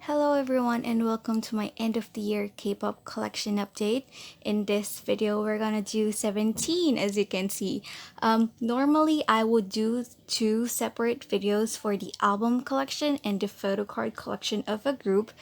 Hello everyone and welcome to my end of the year K-pop collection update. In this video, we're gonna do 17 as you can see. Normally I would do two separate videos for the album collection and the photo card collection of a group,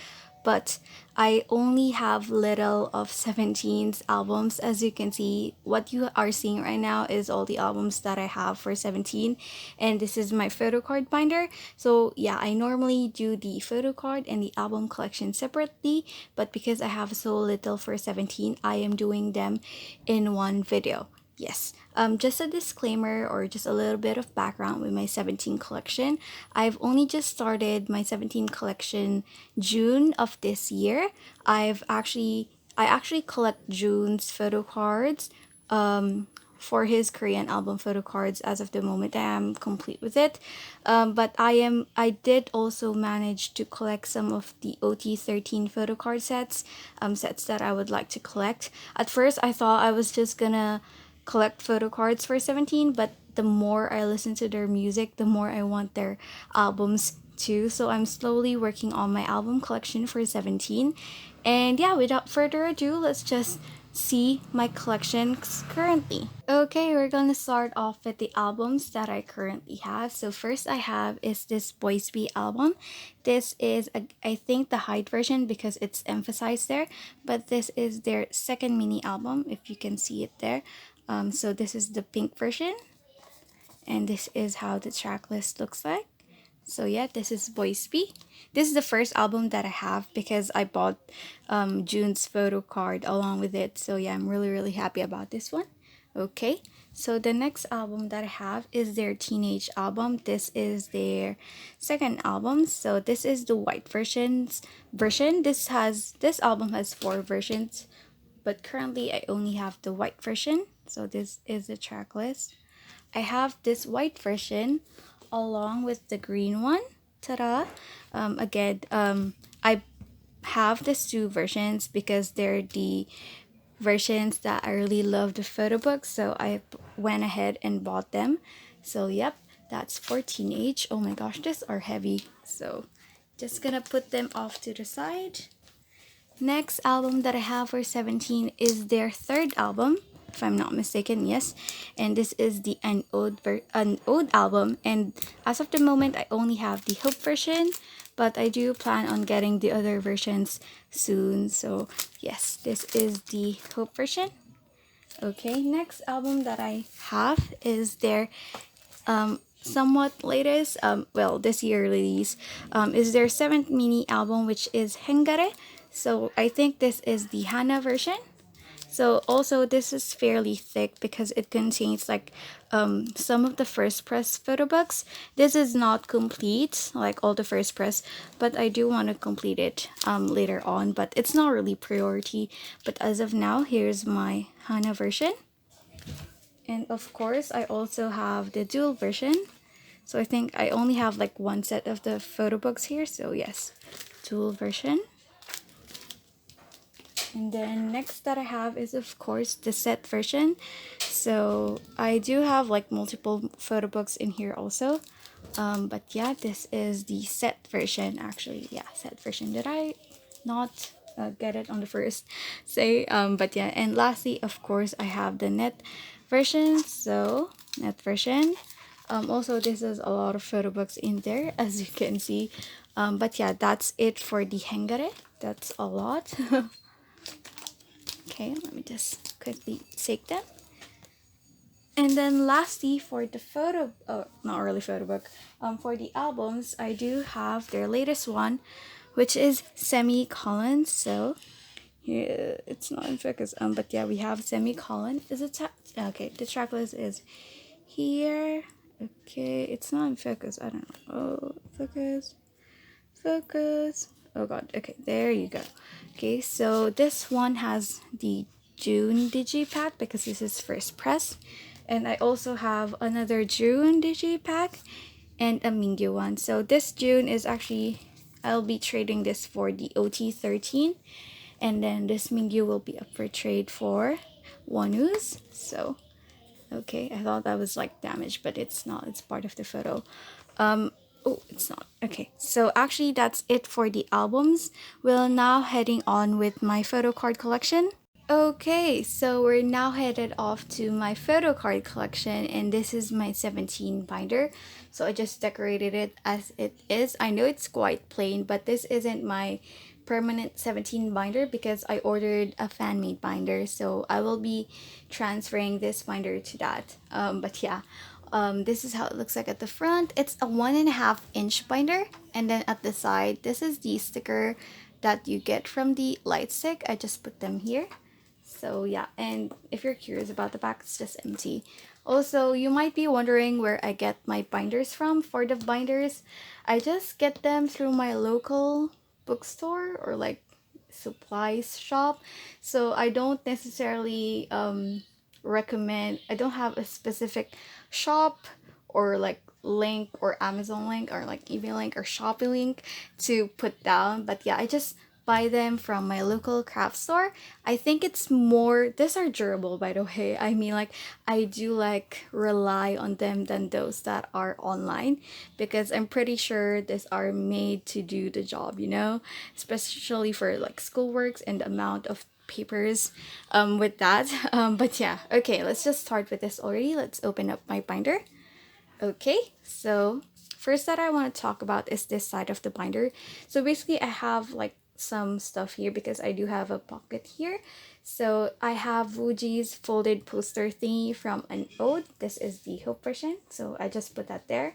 but I only have little of 17's albums. As you can see, what you are seeing right now is all the albums that I have for 17, and this is my photo card binder. So yeah, I normally do the photo card and the album collection separately, but because I have so little for 17, I am doing them in one video. Yes, just a disclaimer or just a little bit of background with my 17 collection. I've only just started my 17 collection June of this year. I actually collect Jun's photo cards for his Korean album photo cards. As of the moment, I am complete with it. But I did also manage to collect some of the OT13 photo card sets that I would like to collect. At first, I thought I was just gonna collect photo cards for 17, but the more I listen to their music, the more I want their albums too. So I'm slowly working on my album collection for 17. And yeah, without further ado, let's just see my collections currently. Okay, we're gonna start off with the albums that I currently have. So first I have is this Boys B album. This is I think the height version because it's emphasized there, but this is their second mini album if you can see it there. So this is the pink version, and this is how the track list looks like. So yeah, this is Boys B. This is the first album that I have because I bought June's photo card along with it. So yeah, I'm really happy about this one. Okay, so the next album that I have is their teenage album. This is their second album. So this is the white version. This album has 4 versions, but currently I only have the white version. So this is the track list. I have this white version along with the green one. Ta-da! I have these two versions because they're the versions that I really love the photo books, so I went ahead and bought them. So yep, that's for teenage. Oh my gosh, these are heavy. So just gonna put them off to the side. Next album that I have for 17 is their third album, if I'm not mistaken, yes. And this is the An Ode album. And as of the moment, I only have the Hope version, but I do plan on getting the other versions soon. So yes, this is the Hope version. Okay, next album that I have is their somewhat latest, well, this year release, is their seventh mini album, which is Hengare. So I think this is the Hana version. So also this is fairly thick because it contains like some of the first press photo books. This is not complete like all the first press, but I do want to complete it later on, but it's not really priority. But as of now, here's my Hana version. And of course, I also have the dual version. So I think I only have like one set of the photo books here. So yes, dual version. And then next that I have is of course the set version. So I do have like multiple photo books in here also. But yeah, this is the set version actually. Yeah, set version. Did I not get it on the first say? But yeah, and lastly, of course, I have the net version. So net version. Also, this is a lot of photo books in there, as you can see. But yeah, that's it for the hengare. That's a lot. Okay, let me just quickly take them. And then lastly, for the photo, oh, not really photo book, for the albums, I do have their latest one, which is Semicolon. So yeah, it's not in focus. But yeah, we have Semicolon. Is it okay? The track list is here. Okay, it's not in focus. I don't know. Oh, focus. Oh god. Okay, there you go. Okay, so this one has the June digipack because this is first press, and I also have another June digipack and a Mingyu one. So this June is actually, I'll be trading this for the OT13, and then this Mingyu will be up for trade for Wonwoo's. So okay, I thought that was like damaged, but it's not. It's part of the photo. Oh, it's not. Okay, so actually that's it for the albums. We're now heading on with my photo card collection. Okay, so we're now headed off to my photo card collection, and this is my 17 binder. So I just decorated it as it is. I know it's quite plain, but this isn't my permanent 17 binder because I ordered a fan-made binder. So I will be transferring this binder to that. But yeah, this is how it looks like at the front. It's a 1.5-inch binder, and then at the side, this is the sticker that you get from the light stick. I just put them here. So yeah, and if you're curious about the back, it's just empty. Also, you might be wondering where I get my binders from. For the binders, I just get them through my local bookstore or like supplies shop. So I don't necessarily recommend, I don't have a specific shop or like link or Amazon link or like eBay link or Shopee link to put down. But yeah, I just buy them from my local craft store. I think it's more, these are durable by the way. I mean, like, I do like rely on them than those that are online because I'm pretty sure these are made to do the job, you know, especially for like schoolworks and the amount of papers with that. But yeah, okay, let's just start with this already. Let's open up my binder. Okay, so first that I want to talk about is this side of the binder. So basically I have like some stuff here because I do have a pocket here. So I have Wooji's folded poster thingy from an ode. This is the Hope version, so I just put that there.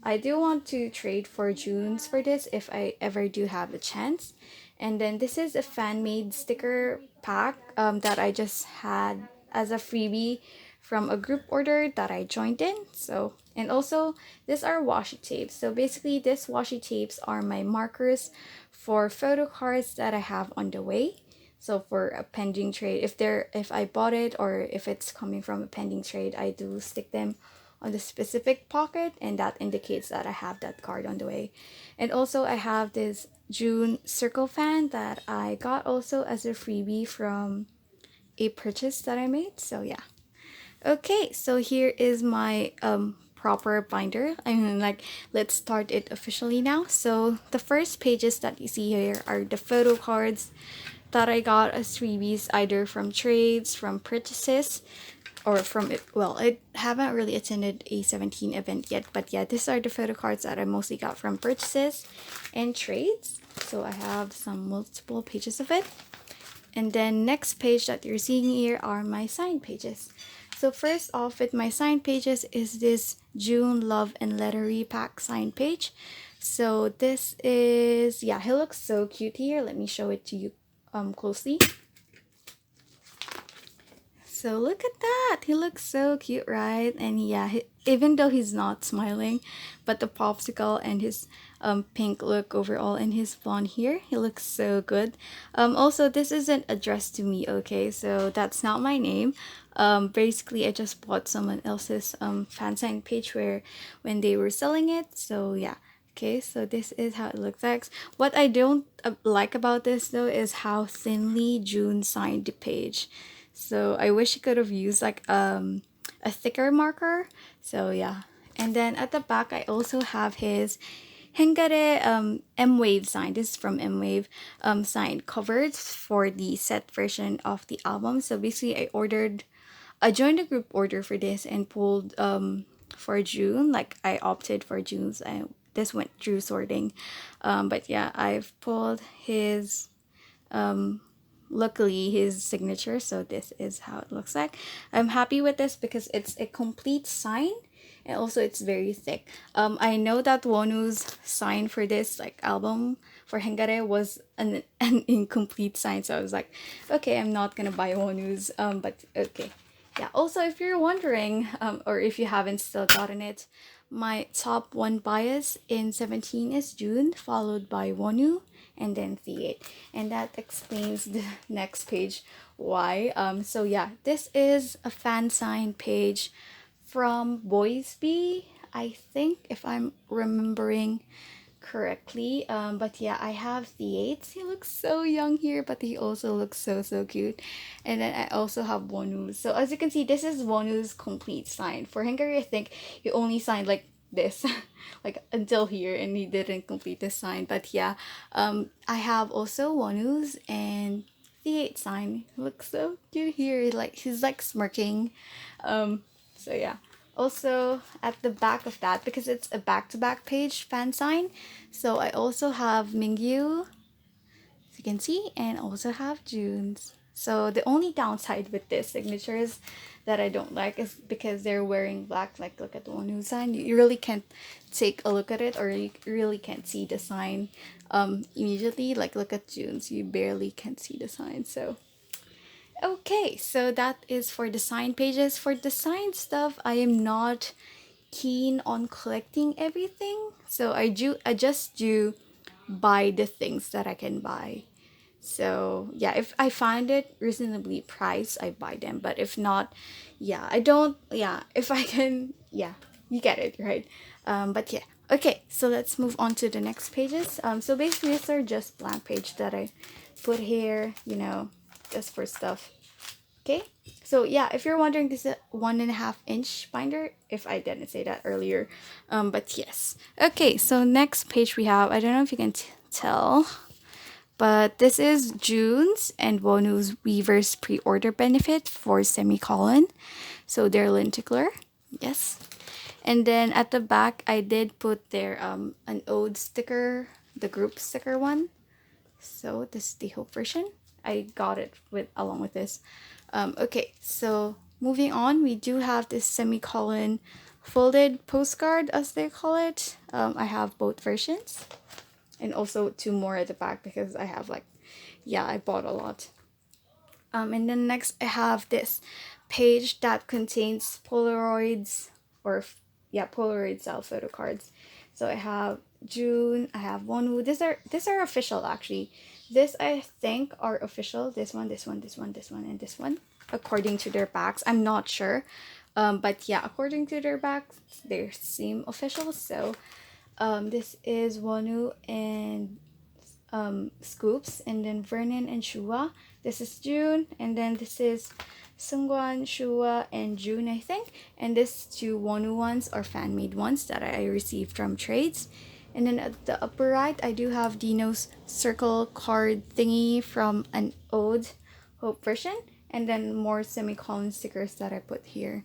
I do want to trade for June's for this if I ever do have a chance. And then this is a fan-made sticker pack that I just had as a freebie from a group order that I joined in. So, and also these are washi tapes. So basically these washi tapes are my markers for photo cards that I have on the way. So for a pending trade, if I bought it or if it's coming from a pending trade, I do stick them on the specific pocket, and that indicates that I have that card on the way. And also I have this June circle fan that I got also as a freebie from a purchase that I made. So yeah. Okay, so here is my proper binder. I mean, like, let's start it officially now. So the first pages that you see here are the photo cards that I got as freebies, either from trades, from purchases, or from it. Well, I haven't really attended a 17 event yet, but yeah, these are the photo cards that I mostly got from purchases and trades. So I have some multiple pages of it. And then next page that you're seeing here are my signed pages. So first off with my signed pages is this June Love and Lettery pack signed page. So this is, yeah, he looks so cute here. Let me show it to you closely. So look at that. He looks so cute, right? And yeah, even though he's not smiling, but the popsicle and his pink look overall and his blonde hair, he looks so good. Also, this isn't addressed to me, okay? So that's not my name. Basically, I just bought someone else's fan sign page where when they were selling it. So yeah. Okay, so this is how it looks like. What I don't like about this though is how thinly June signed the page. So I wish I could have used like a thicker marker. So yeah. And then at the back I also have his Hengare M-Wave sign. This is from M-Wave signed covers for the set version of the album. So basically I joined a group order for this and pulled for June. Like I opted for June's and this went through sorting. But yeah, I've pulled his luckily his signature, so this is how it looks like. I'm happy with this because it's a complete sign and also it's very thick. I know that Wonwoo's sign for this like album for Hengare was an incomplete sign, so I was like, okay, I'm not gonna buy Wonwoo's, but okay. Yeah, also if you're wondering or if you haven't still gotten it, my top one bias in 17 is June, followed by Wonwoo, and then The8, and that explains the next page why. So yeah, this is a fan sign page from Boys B, I think, if I'm remembering correctly. But yeah, I have The8. He looks so young here, but he also looks so cute. And then I also have Wonwoo. So as you can see, this is Wonwoo's complete sign. For Hengari, I think he only signed like this like until here, and he didn't complete the sign. But yeah, I have also Wonwoo's and the 8 sign. Looks so cute here, like he's like smirking. So yeah, also at the back of that, because it's a back-to-back page fan sign, so I also have Mingyu, as you can see, and also have June's. So the only downside with this signatures that I don't like is because they're wearing black. Like, look at the one who's signed. You really can't take a look at it, or you really can't see the sign immediately. Like, look at June's. You barely can see the sign. So okay, so that is for the sign pages. For the sign stuff, I am not keen on collecting everything. So I just do buy the things that I can buy. So yeah, if I find it reasonably priced, I buy them. But if not, yeah, I don't. Yeah, if I can, yeah, you get it, right? But yeah, okay. So let's move on to the next pages. So basically, these are just blank page that I put here. You know, just for stuff. Okay. So yeah, if you're wondering, this is a 1.5 inch binder. If I didn't say that earlier, but yes. Okay. So next page we have. I don't know if you can tell. But this is June's and Wonwoo's Weaver's pre-order benefit for semicolon. So they're lenticular. Yes. And then at the back, I did put their an ode sticker, the group sticker one. So this is the Hope version. I got it with along with this. Okay, so moving on, we do have this semicolon folded postcard, as they call it. I have both versions, and also 2 more at the back because I have like, yeah, I bought a lot. And then next I have this page that contains Polaroids, or yeah, Polaroid style photo cards. So I have June, I have Wonwoo. These are official actually. This I think are official. This one, this one, this one, this one, and this one, according to their backs. I'm not sure, but yeah, according to their backs, they seem official. So this is Wonwoo and Scoops, and then Vernon and Shua. This is June, and then this is Sungwan, Shua, and June, I think. And these 2 Wonwoo ones are fan-made ones that I received from trades. And then at the upper right, I do have Dino's circle card thingy from an Ode Hope version, and then more semicolon stickers that I put here.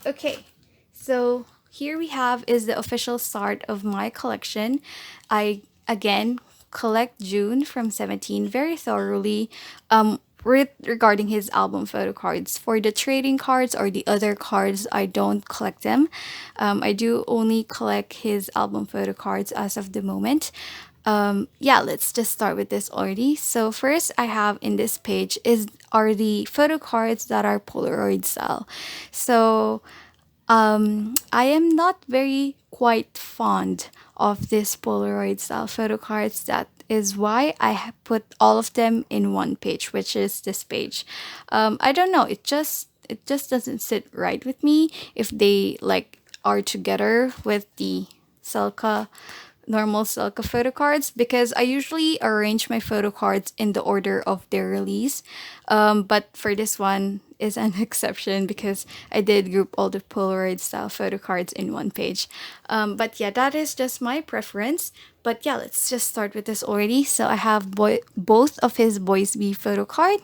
Okay, so here we have is the official start of my collection. I again collect June from 17 very thoroughly. Regarding his album photo cards, for the trading cards or the other cards, I don't collect them. I do only collect his album photo cards as of the moment. Yeah, let's just start with this already. So first I have in this page are the photo cards that are Polaroid style. So I am not very quite fond of this Polaroid style photo cards. That is why I put all of them in one page, which is this page. I don't know. It just doesn't sit right with me if they like are together with the Selka normal Selka photo cards, because I usually arrange my photo cards in the order of their release. But for this one is an exception because I did group all the Polaroid style photo cards in one page. But yeah, that is just my preference. But yeah, let's just start with this already. So I have both of his Boys B photo card.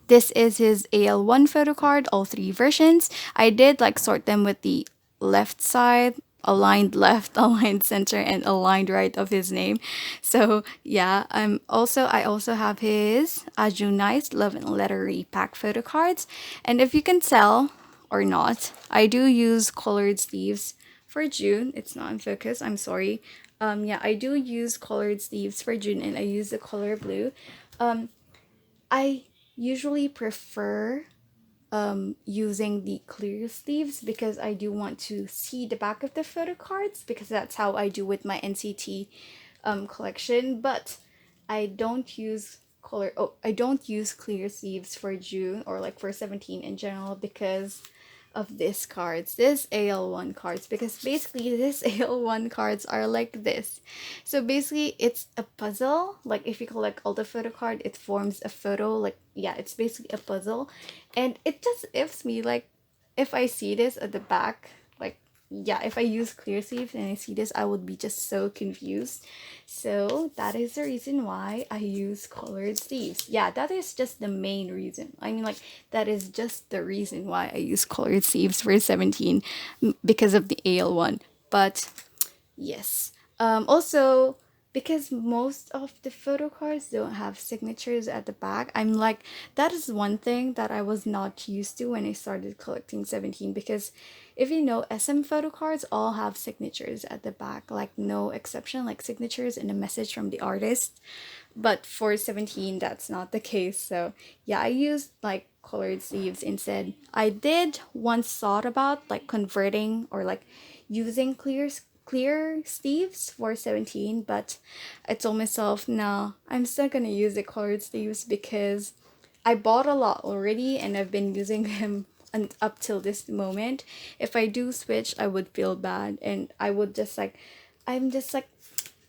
This is his AL1 photo card, all 3 versions. I did like sort them with the left side, aligned left, aligned center, and aligned right of his name. So yeah, I also have his Aju Nice Love and Letter Repack photo cards. And if you can tell or not, I do use colored sleeves for June. It's not in focus, I'm sorry. Yeah, I do use colored sleeves for June, and I use the color blue. I usually prefer using the clear sleeves because I do want to see the back of the photo cards, because that's how I do with my NCT collection. But I don't use I don't use clear sleeves for June, or like for 17 in general, because of this cards, this AL1 cards, because basically this AL1 cards are like this. So basically it's a puzzle. Like if you collect all the photo card, it forms a photo. Like yeah, it's basically a puzzle, and it just ifs me like if I see this at the back, like yeah, if I use clear sleeves and I see this, I would be just so confused. So that is the reason why I use colored sleeves. Yeah, that is just the main reason. I mean, like, that is just the reason why I use colored sleeves for 17, because of the AL1. But yes. Also, because most of the photo cards don't have signatures at the back, I'm like, that is one thing that I was not used to when I started collecting 17. Because if you know, SM photo cards all have signatures at the back, like no exception, like signatures and a message from the artist. But for 17, that's not the case. So yeah, I used like colored sleeves instead. I did once thought about like converting or like using clear sleeves for 17, but I told myself, no, I'm still gonna use the colored sleeves because I bought a lot already and I've been using them up till this moment. If I do switch, I would feel bad and I would just like, I'm just like,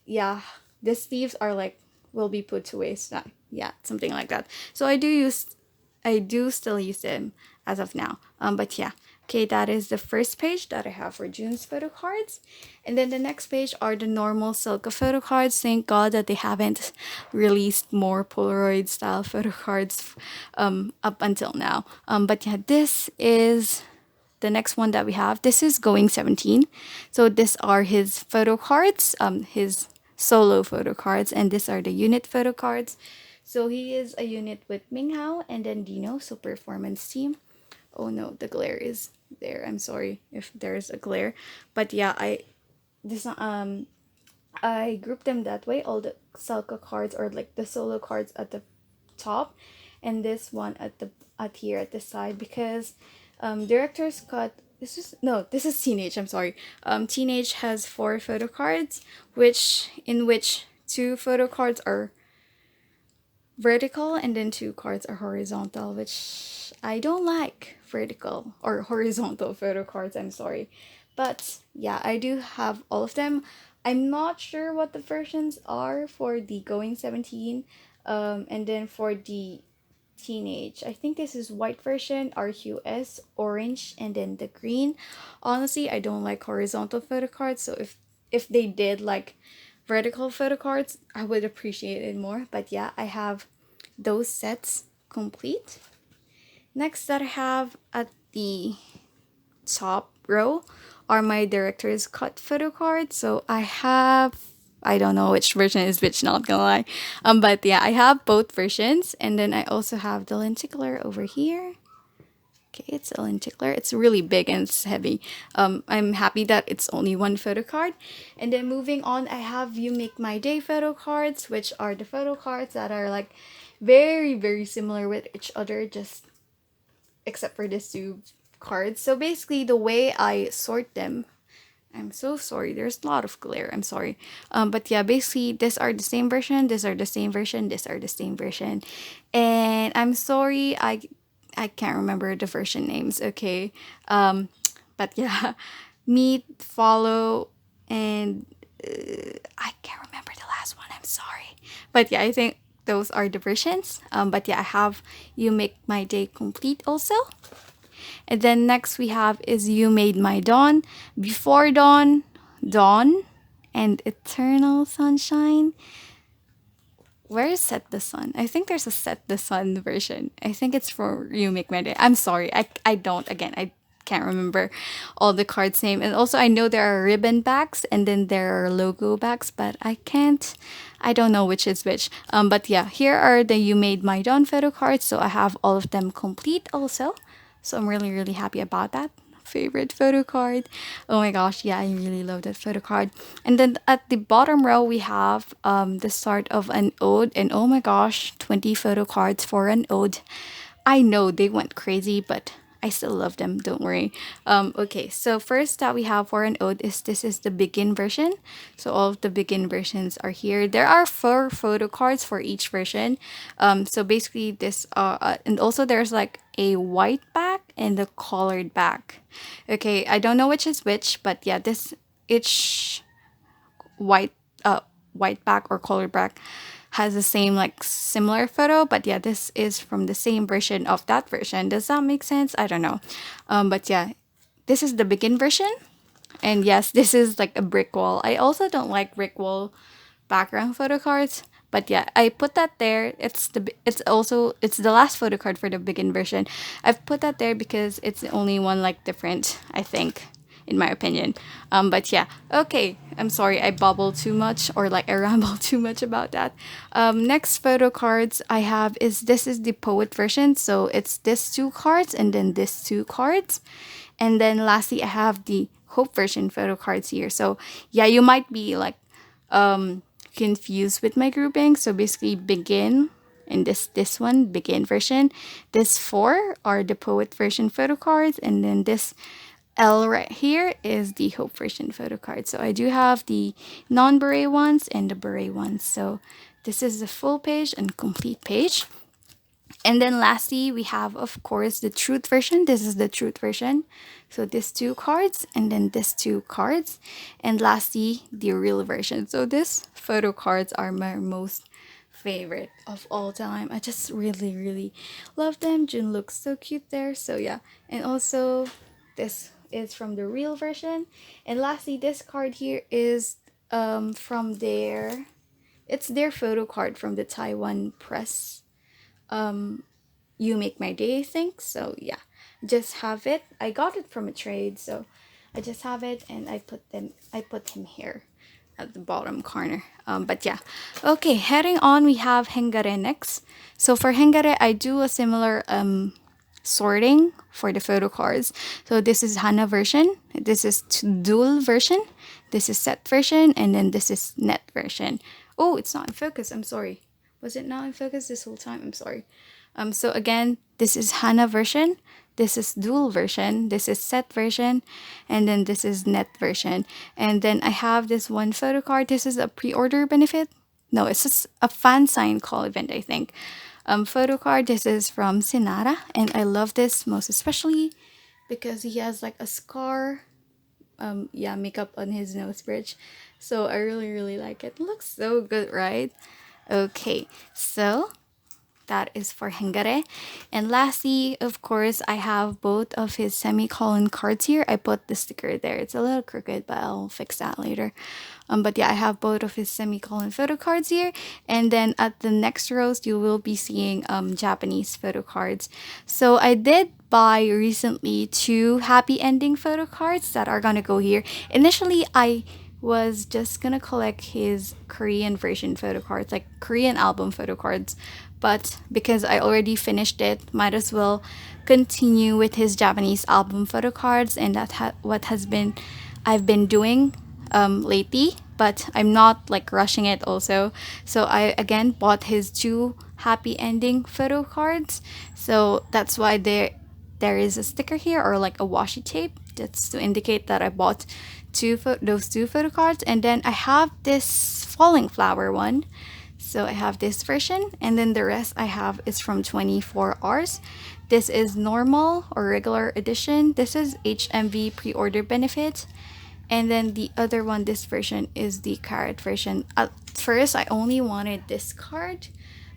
yeah, the sleeves are like will be put to waste. Yeah, something like that. So I do still use them as of now. But yeah, okay, that is the first page that I have for June's photo cards, and then the next page are the normal Silka photo cards. Thank God that they haven't released more Polaroid style photo cards up until now. But yeah, this is the next one that we have. This is going 17. So these are his photo cards, his solo photo cards, and these are the unit photo cards. So he is a unit with Minghao and then Dino, so performance team. Oh no, the glare is there. I'm sorry if there's a glare. But yeah, I grouped them that way. All the Salka cards or like the solo cards at the top, and this one at here at the side because director's cut. This is teenage. I'm sorry. Teenage has 4 photo cards, which 2 photo cards are vertical and then 2 cards are horizontal, which I don't like vertical or horizontal photo cards. I'm sorry. But yeah, I do have all of them. I'm not sure what the versions are for the going 17, and then for the teenage, I think this is white version, RQS, orange, and then the green. Honestly, I don't like horizontal photo cards, so if they did like vertical photo cards, I would appreciate it more. But yeah, I have those sets complete. Next that I have at the top row are my director's cut photo cards. So I don't know which version is which, not gonna lie. But yeah, I have both versions, and then I also have the lenticular over here. Okay, it's a lenticular. It's really big and it's heavy. I'm happy that it's only one photo card. And then moving on, I have You Make My Day photo cards, which are the photo cards that are like very, very similar with each other, just except for these 2 cards. So basically, the way I sort them, I'm so sorry. There's a lot of glare. I'm sorry. But yeah, basically, these are the same version. These are the same version. These are the same version. And I'm sorry, I can't remember the version names. Okay. But yeah, meet, follow, and I can't remember the last one. I'm sorry. But yeah, I think those are the versions. But yeah, I have You Make My Day complete also. And then next we have is You Made My Dawn, Before Dawn, Dawn, and Eternal Sunshine. Where is Set the Sun? I think there's a Set the Sun version. I think it's for You Make My Day. I'm sorry. I don't, again, I can't remember all the cards' name. And also I know there are ribbon backs and then there are logo backs, but I don't know which is which. But yeah, here are the You Made My Dawn photo cards. So I have all of them complete also. So I'm really, really happy about that. Favorite photo card. Oh my gosh, yeah, I really love that photo card. And then at the bottom row, we have the start of an ode. And oh my gosh, 20 photo cards for an ode. I know they went crazy, but I still love them. Don't worry. Okay, so first that we have for an ode is this is the begin version. So all of the begin versions are here. There are 4 photo cards for each version. So basically this and also there's like a white back and the colored back. Okay, I don't know which is which, but yeah, this each white white back or colored back has the same like similar photo, but yeah, this is from the same version of that version. Does that make sense? I don't know. But yeah, this is the begin version. And yes, this is like a brick wall. I also don't like brick wall background photo cards. But yeah, I put that there. It's the last photo card for the begin version. I've put that there because it's the only one like different, I think, in my opinion. But yeah, okay. I'm sorry I bubbled too much or like I rambled too much about that. Next photo cards I have is this is the poet version. So it's this two cards and then this two cards. And then lastly I have the hope version photo cards here. So yeah, you might be like confused with my grouping. So basically begin and this one begin version. This four are the poet version photo cards, and then this L right here is the hope version photo card. So I do have the non-beret ones and the beret ones. So this is the full page and complete page. And then lastly, we have, of course, the truth version. This is the truth version. So these two cards and then these two cards. And lastly, the real version. So these photo cards are my most favorite of all time. I just really, really love them. Jun looks so cute there. So yeah. And also, this is from the real version. And lastly, this card here is from their... It's their photo card from the Taiwan press. You Make My Day, I think. So yeah, just have it. I got it from a trade, so I just have it, and I put him here at the bottom corner. But yeah, okay, heading on, we have Hengare next. So for Hengare, I do a similar sorting for the photo cards. So this is Hana version, this is dual version, this is set version, and then this is net version. Oh, it's not in focus, I'm sorry. Was it not in focus this whole time? I'm sorry. So again, this is Hana version, this is dual version, this is set version, and then this is net version. And then I have this one photo card. This is a pre-order benefit. No, it's just a fan sign call event, I think. Photo card. This is from Sinara, and I love this most especially because he has like a scar. Yeah, makeup on his nose bridge. So I really, really like it. It looks so good, right? Okay, so that is for Hengare. And lastly, of course, I have both of his semicolon cards here. I put the sticker there. It's a little crooked, but I'll fix that later. But yeah, I have both of his semicolon photo cards here. And then at the next rows, you will be seeing Japanese photo cards. So I did buy recently two happy ending photo cards that are gonna go here. Initially, I was just gonna collect his Korean version photo cards, like Korean album photo cards. But because I already finished it, might as well continue with his Japanese album photo cards, and what has been I've been doing lately. But I'm not like rushing it also. So I again bought his two happy ending photo cards. So that's why there is a sticker here or like a washi tape. That's to indicate that I bought those two photo cards. And then I have this falling flower one. So I have this version, and then the rest I have is from 24 hours. This is normal or regular edition. This is HMV pre-order benefit. And then the other one, this version, is the carrot version. At first, I only wanted this card,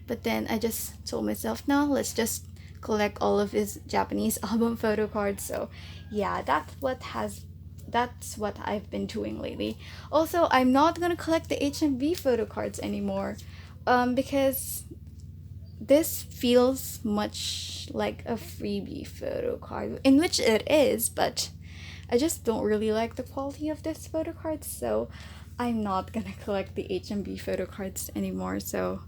but then I just told myself, no, let's just collect all of his Japanese album photo cards. So yeah, that's what I've been doing lately. Also, I'm not gonna collect the HMV photo cards anymore, because this feels much like a freebie photo card, in which it is, but I just don't really like the quality of this photo card, so I'm not gonna collect the HMV photo cards anymore. So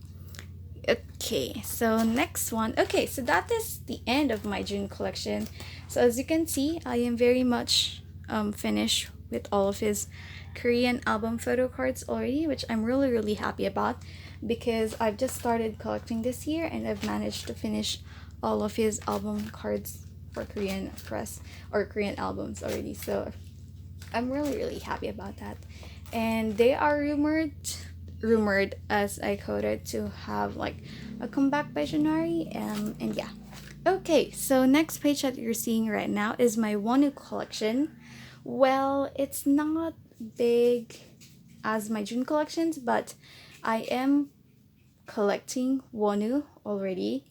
okay, so next one. Okay, so that is the end of my June collection. So as you can see, I am very much finished with all of his Korean album photo cards already, which I'm really, really happy about because I've just started collecting this year and I've managed to finish all of his album cards for Korean press or Korean albums already. So I'm really, really happy about that. And they are rumored as I quoted to have like a comeback by January, and yeah. Okay, so next page that you're seeing right now is my Wonwoo collection. Well, it's not big as my June collections, but I am collecting Wonwoo already.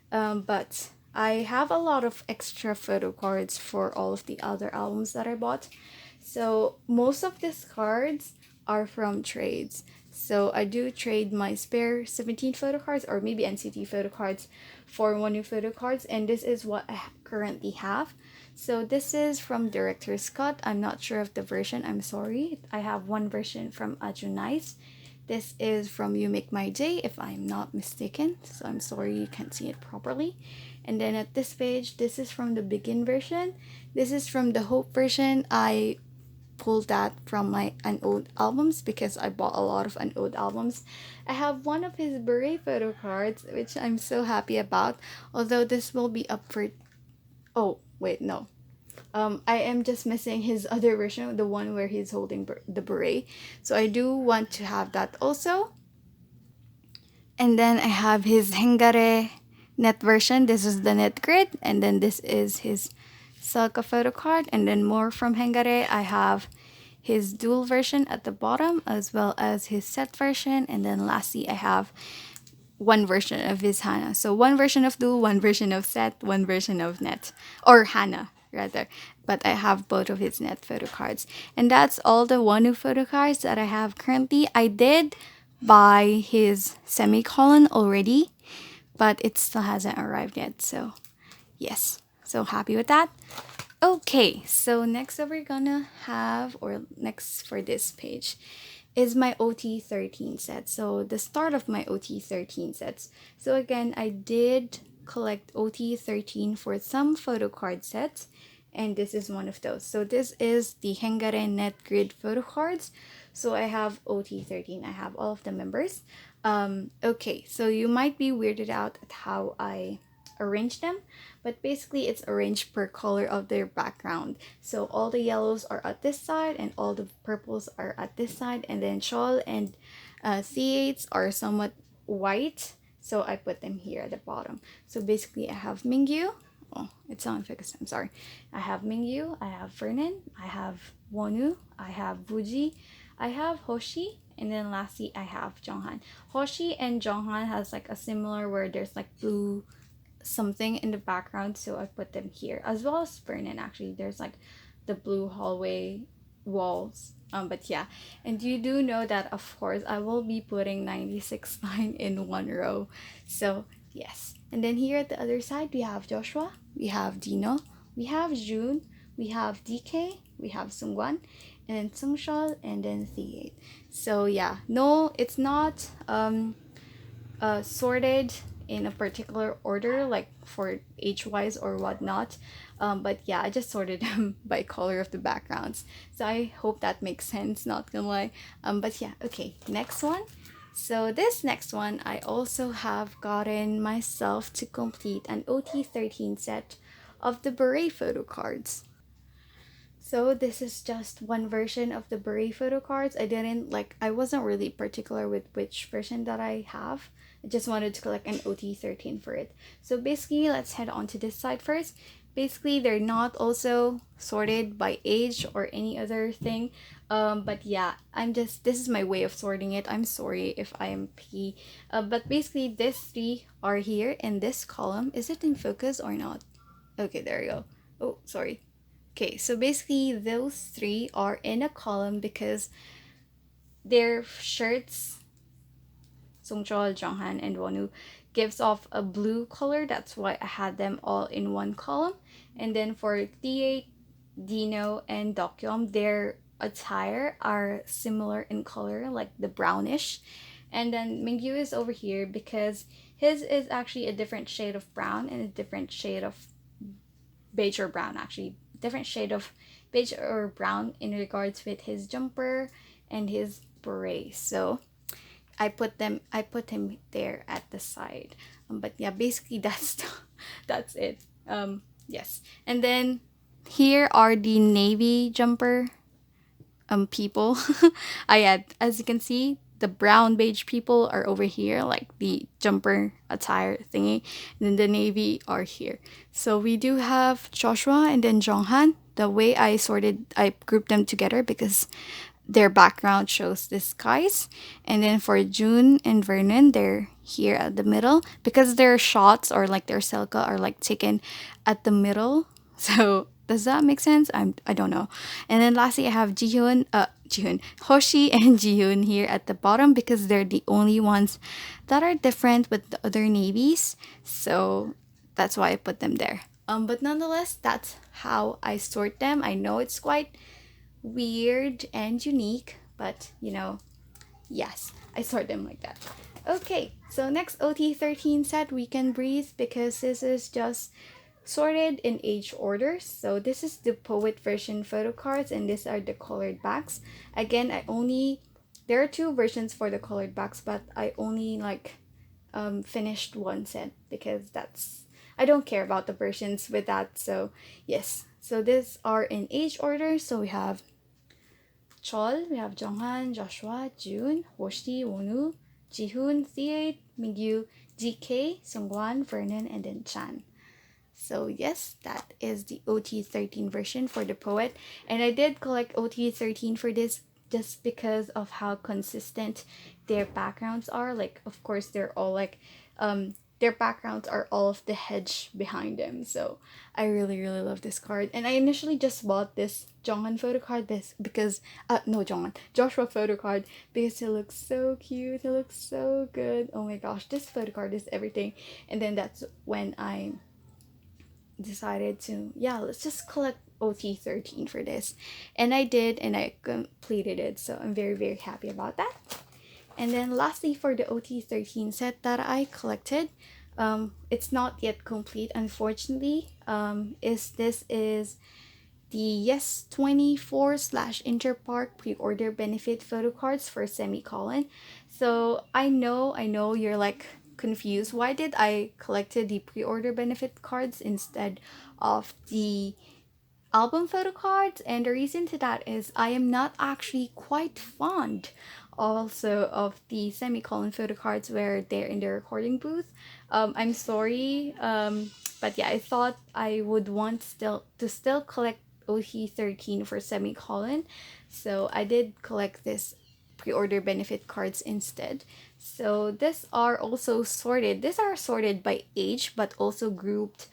But I have a lot of extra photo cards for all of the other albums that I bought. So most of these cards are from trades. So I do trade my spare 17 photo cards or maybe NCT photo cards for Wonwoo photo cards, and this is what I currently have. So this is from Director's Cut. I'm not sure of the version. I'm sorry. I have one version from Ajunice. This is from You Make My Day, if I'm not mistaken. So I'm sorry you can't see it properly. And then at this page, this is from the Begin version. This is from the Hope version. I pulled that from my unowned albums because I bought a lot of unowned albums. I have one of his beret photo cards, which I'm so happy about. Although this will be up for... Oh, wait, no. I am just missing his other version, the one where he's holding the beret. So I do want to have that also. And then I have his Hengare net version. This is the net grid. And then this is his Salka photo card. And then more from Hengare. I have his dual version at the bottom as well as his set version. And then lastly, I have one version of his Hana. So one version of dual, one version of set, one version of net. Or Hana, rather. But I have both of his net photo cards. And that's all the Wonwoo photo cards that I have currently. I did buy his semicolon already, but it still hasn't arrived yet. So yes, so happy with that. Okay, so next that we're gonna have, or next for this page, is my OT13 set. So the start of my OT13 sets. So again, I did collect OT13 for some photo card sets, and this is one of those. So this is the Hengare Net Grid photo cards. So I have OT13. I have all of the members. Okay, so you might be weirded out at how I arrange them, but basically it's arranged per color of their background. So all the yellows are at this side and all the purples are at this side, and then Shawl and C8s are somewhat white, so I put them here at the bottom. So basically I have Mingyu. Oh, it's not focused. I'm sorry. I have Mingyu, I have Vernon, I have Wonwoo, I have Wooji, I have Hoshi, and then lastly I have Jonghan. Hoshi and Jonghan has like a similar where there's like blue something in the background, so I put them here, as well as Vernon. Actually, there's like the blue hallway walls. But yeah, and you do know that of course I will be putting 96.9 in one row. So yes, and then here at the other side we have Joshua, we have Dino, we have June, we have DK, we have Sungwan, and then Sungshol, and then C8. So yeah, no, it's not sorted in a particular order, like for age wise or whatnot, but yeah, I just sorted them by color of the backgrounds. So I hope that makes sense, not gonna lie. But yeah, okay, next one. So this next one, I also have gotten myself to complete an OT13 set of the beret photo cards. So this is just one version of the beret photo cards. I wasn't really particular with which version that I have. I just wanted to collect an OT13 for it. So basically, let's head on to this side first. Basically, they're not also sorted by age or any other thing. But yeah, this is my way of sorting it. I'm sorry if I am picky. But basically, these three are here in this column. Is it in focus or not? Okay, there you go. Oh, sorry. Okay, so basically those three are in a column because their shirts, Sungchol, Jonghan, and Wonwoo, gives off a blue color. That's why I had them all in one column. And then for T8, Dino, and Dokyeom, their attire are similar in color, like the brownish. And then Mingyu is over here because his is actually a different shade of brown and a different shade of beige or brown, actually different shade of beige or brown in regards with his jumper and his beret. So I put him there at the side. But yeah, basically that's it. Yes, and then here are the navy jumper people. I had, as you can see, the brown beige people are over here, like the jumper attire thingy, and then the navy are here. So we do have Joshua and then Jonghan. The way I grouped them together because their background shows the skies. And then for June and Vernon, they're here at the middle because their shots or like their selka are like taken at the middle. So Does that make sense? I don't know. And then lastly, I have Hoshi and Jihoon here at the bottom because they're the only ones that are different with the other navies. So that's why I put them there. But nonetheless, that's how I sort them. I know it's quite weird and unique, but you know, yes, I sort them like that. Okay, so next OT13 set, We Can Breathe, because this is just sorted in age order. So this is the poet version photo cards, and these are the colored backs. Again, there are two versions for the colored backs, but I only finished one set because I don't care about the versions with that. So yes, so these are in age order. So we have Chol, we have Jonghan, Joshua, Jun, Hoshi, Wonwoo, Jihoon, T8, Mingyu, GK, Sungwan, Vernon, and then Chan. So yes, that is the OT13 version for the poet. And I did collect OT13 for this just because of how consistent their backgrounds are. Like, of course, they're all their backgrounds are all of the hedge behind them. So I really, really love this card. And I initially just bought this Jonghan photo card Joshua photo card because it looks so cute. It looks so good. Oh my gosh, this photo card is everything. And then that's when I decided to, let's just collect OT13 for this. And I did, and I completed it. So I'm very, very happy about that. And then lastly, for the OT13 set that I collected, it's not yet complete, unfortunately. This is the Yes 24/Interpark pre-order benefit photo cards for semicolon. So I know you're like confused. Why did I collected the pre-order benefit cards instead of the album photo cards? And the reason to that is I am not actually quite fond also of the semicolon photo cards where they're in the recording booth. I'm sorry, but yeah, I thought I would want still collect OT13 for semicolon, so I did collect this pre-order benefit cards instead. So these are also sorted. These are sorted by age, but also grouped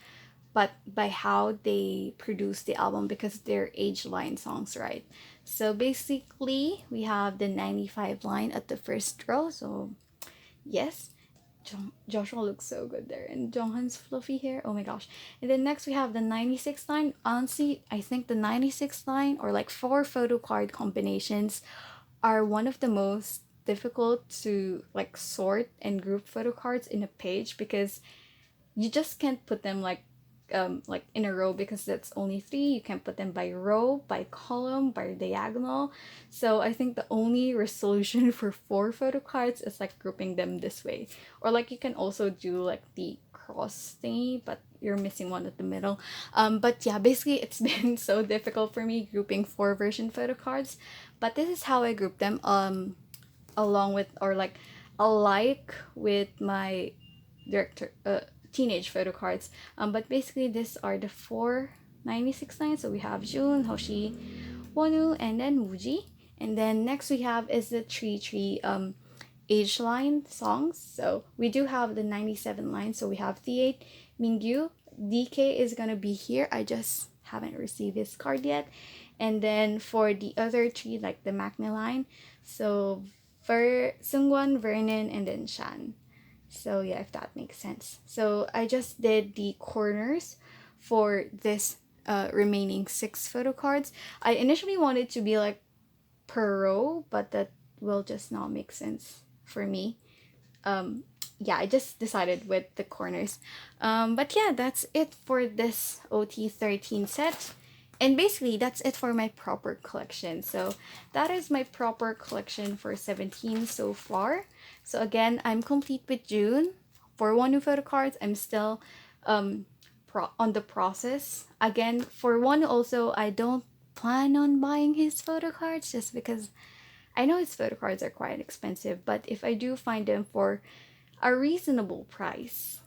but by how they produce the album because they're age line songs, right? So basically, we have the 95 line at the first row. So yes, Joshua looks so good there, and Jonghan's fluffy hair. Oh my gosh! And then next we have the 96 line. Honestly, I think the 96 line or like 4 photo card combinations are one of the most difficult to like sort and group photo cards in a page because you just can't put them like in a row because that's only 3. You can put them by row, by column, by diagonal. So I think the only resolution for 4 photo cards is like grouping them this way, or like you can also do like the cross thingy, but you're missing one at the middle. But yeah, basically it's been so difficult for me grouping 4 version photo cards, but this is how I group them along with or like alike with my director teenage photo cards. But basically these are the 4 96 lines. So we have Jun, Hoshi, Wonwoo, and then Muji. And then next we have is the three age line songs. So we do have the 97 lines. So we have T8, Mingyu, DK is gonna be here. I just haven't received his card yet. And then for the other 3, like the Magna line, so Sungwon, Vernon, and then Shan. So yeah, if that makes sense. So I just did the corners for this remaining 6 photo cards. I initially wanted to be like per row, but that will just not make sense for me. Yeah, I just decided with the corners. But yeah, that's it for this OT13 set. And basically, that's it for my proper collection. So that is my proper collection for 17 so far. So again, I'm complete with June. For Wonwoo photo cards, I'm still on the process. Again, for one also, I don't plan on buying his photo cards just because I know his photo cards are quite expensive. But if I do find them for a reasonable price,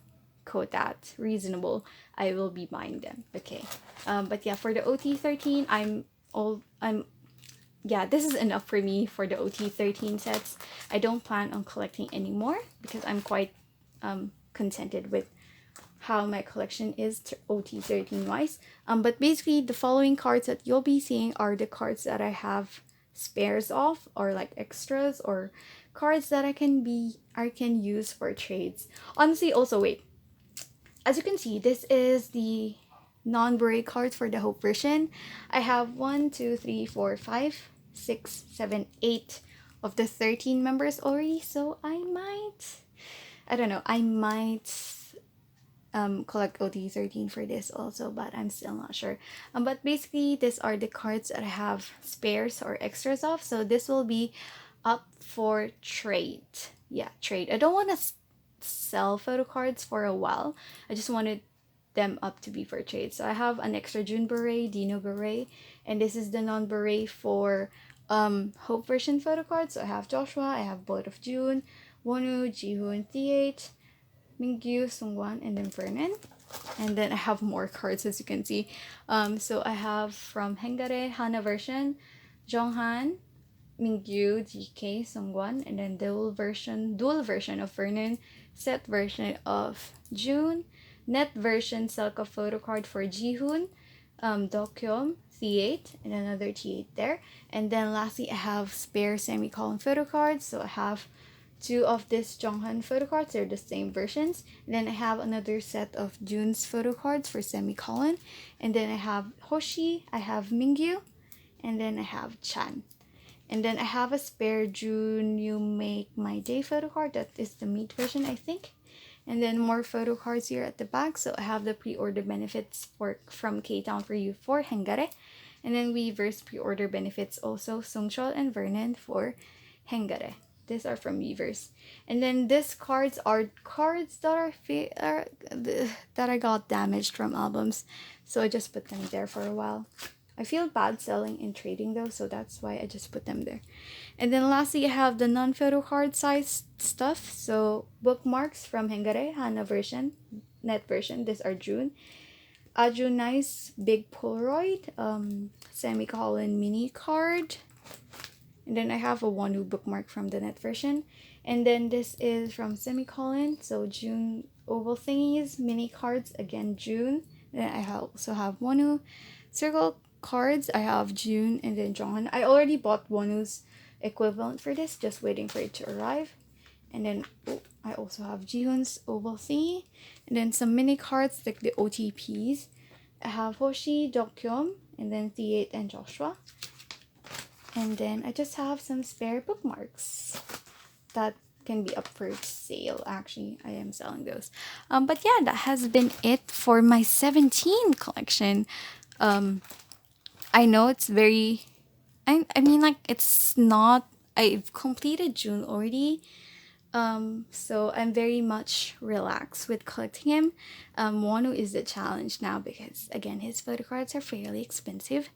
quote that, reasonable, I will be buying them. Okay. But yeah, for the OT13, this is enough for me for the OT13 sets. I don't plan on collecting anymore because I'm quite contented with how my collection is OT13 wise. But basically the following cards that you'll be seeing are the cards that I have spares of, or like extras, or cards that I can use for trades. Honestly, also wait. As you can see, this is the non-beret cards for the Hope version. I have 1, 2, 3, 4, 5, 6, 7, 8 of the 13 members already. So I don't know, I might collect OT13 for this also, but I'm still not sure. But basically, these are the cards that I have spares or extras of. So this will be up for trade. Yeah, trade. I don't want to sell photo cards for a while. I just wanted them up to be for trade. So I have an extra Jun beret, Dino beret, and this is the non-beret for Hope version photo cards. So I have Joshua, I have Bolt of June, Wonwoo, Jihoon, T8, Mingyu, Sungwon, and then Vernon. And then I have more cards, as you can see. So I have from Hengare, Hana version, Jonghan, Mingyu, GK, Sungwon, and then dual version of Vernon, set version of June, net version Selka photo card for Jihoon, Dokyeom, T8, and another T8 there. And then lastly, I have spare semicolon photo cards. So I have 2 of this Jonghan photo cards. They're the same versions. And then I have another set of June's photo cards for semicolon. And then I have Hoshi, I have Mingyu, and then I have Chan. And then I have a spare June You Make My Day photo card. That is the meat version, I think. And then more photo cards here at the back. So I have the pre-order benefits from K-Town for you for Hengare. And then Weverse pre-order benefits also, Sungchol and Vernon for Hengare. These are from Weverse. And then these cards are cards that that I got damaged from albums. So I just put them there for a while. I feel bad selling and trading though, so that's why I just put them there. And then lastly, I have the non-photo card size stuff. So bookmarks from Hengare, Hana version, net version. These are June. Ajun Nice Big Polaroid, semicolon mini card. And then I have a Wonwoo bookmark from the net version. And then this is from semicolon. So June oval thingies, mini cards, again June. Then I also have Wonwoo. Circle cards, I have June and then John. I already bought Wonwoo's equivalent for this, just waiting for it to arrive. And then I also have Jihoon's oval thingy. And then some mini cards like the OTPs. I have Hoshi, Dokyeom, and then T8 and Joshua. And then I just have some spare bookmarks that can be up for sale. Actually, I am selling those. But yeah, that has been it for my 17 collection. I know it's very, I mean, like, it's not, I've completed June already. So I'm very much relaxed with collecting him. Wonwoo is the challenge now because, again, his photo cards are fairly expensive.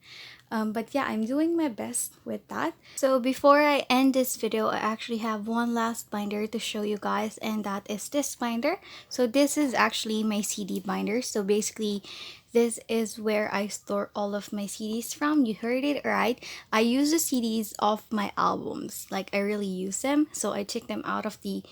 But yeah, I'm doing my best with that. So before I end this video, I actually have one last binder to show you guys, and that is this binder. So this is actually my CD binder. So basically, this is where I store all of my CDs from. You heard it right. I use the CDs of my albums. Like, I really use them. So I take them out of the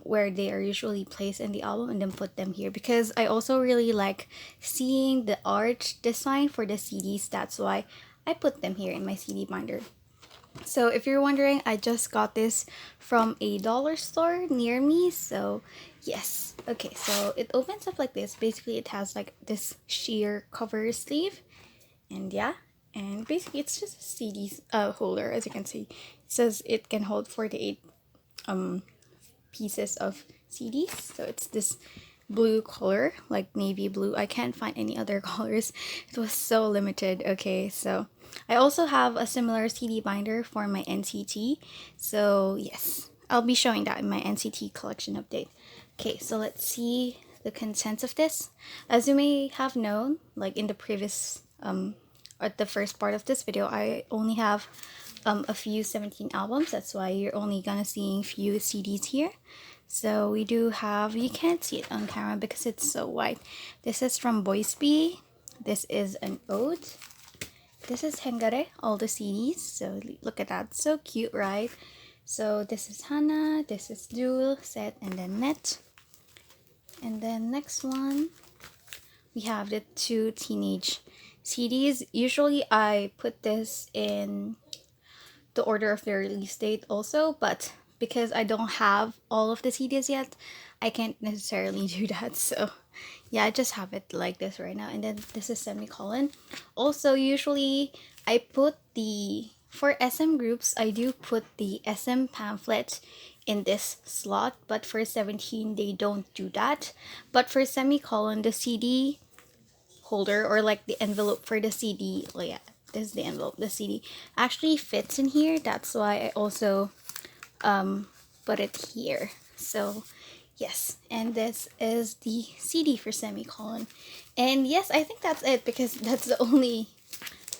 where they are usually placed in the album and then put them here, because I also really like seeing the art design for the CDs. That's why I put them here in my CD binder. So if you're wondering, I just got this from a dollar store near me. So yes, okay, so it opens up like this. Basically, it has like this sheer cover sleeve, and yeah, and basically it's just a CD holder. As you can see, it says it can hold 48 pieces of CDs. So it's this blue color, like navy blue. I can't find any other colors. It was so limited. Okay, so I also have a similar CD binder for my NCT. So yes, I'll be showing that in my NCT collection update. Okay, so let's see the contents of this. As you may have known, like in the previous at the first part of this video, I only have a few 17 albums. That's why you're only gonna see a few CDs here. So we do have, you can't see it on camera because it's so white. This is from Boys B. This is an ode. This is Hengare, all the CDs. So look at that, so cute, right? So this is Hana, this is Dual, Set, and then Net. And then next one, we have the 2 teenage CDs. Usually I put this in the order of the release date also, but because I don't have all of the CDs yet, I can't necessarily do that. So yeah, I just have it like this right now. And then this is semicolon. Also, usually I put for SM groups, I do put the SM pamphlet in this slot, but for 17 they don't do that. But for semicolon, the CD holder, or like the envelope for the CD, oh yeah, this is the envelope, the CD actually fits in here. That's why I also put it here. So yes, and this is the CD for semicolon. And yes, I think that's it, because that's the only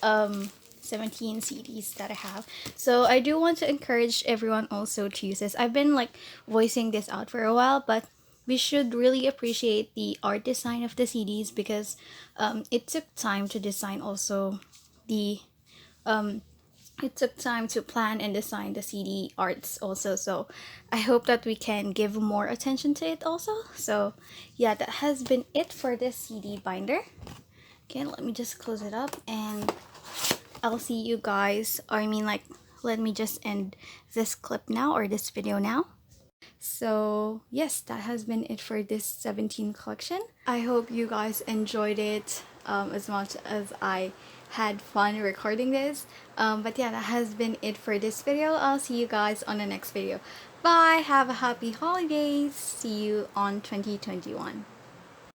17 CDs that I have. So I do want to encourage everyone also to use this. I've been like voicing this out for a while, but we should really appreciate the art design of the CDs, because it took time to design also the it took time to plan and design the CD arts also. So I hope that we can give more attention to it also. So yeah, that has been it for this CD binder. Okay, let me just close it up, and I'll see you guys, or I mean like, let me just end this clip now, or this video now. So yes, that has been it for this 17 collection. I hope you guys enjoyed it as much as I had fun recording this. But yeah, that has been it for this video. I'll see you guys on the next video. Bye, have a happy holidays, see you on 2021.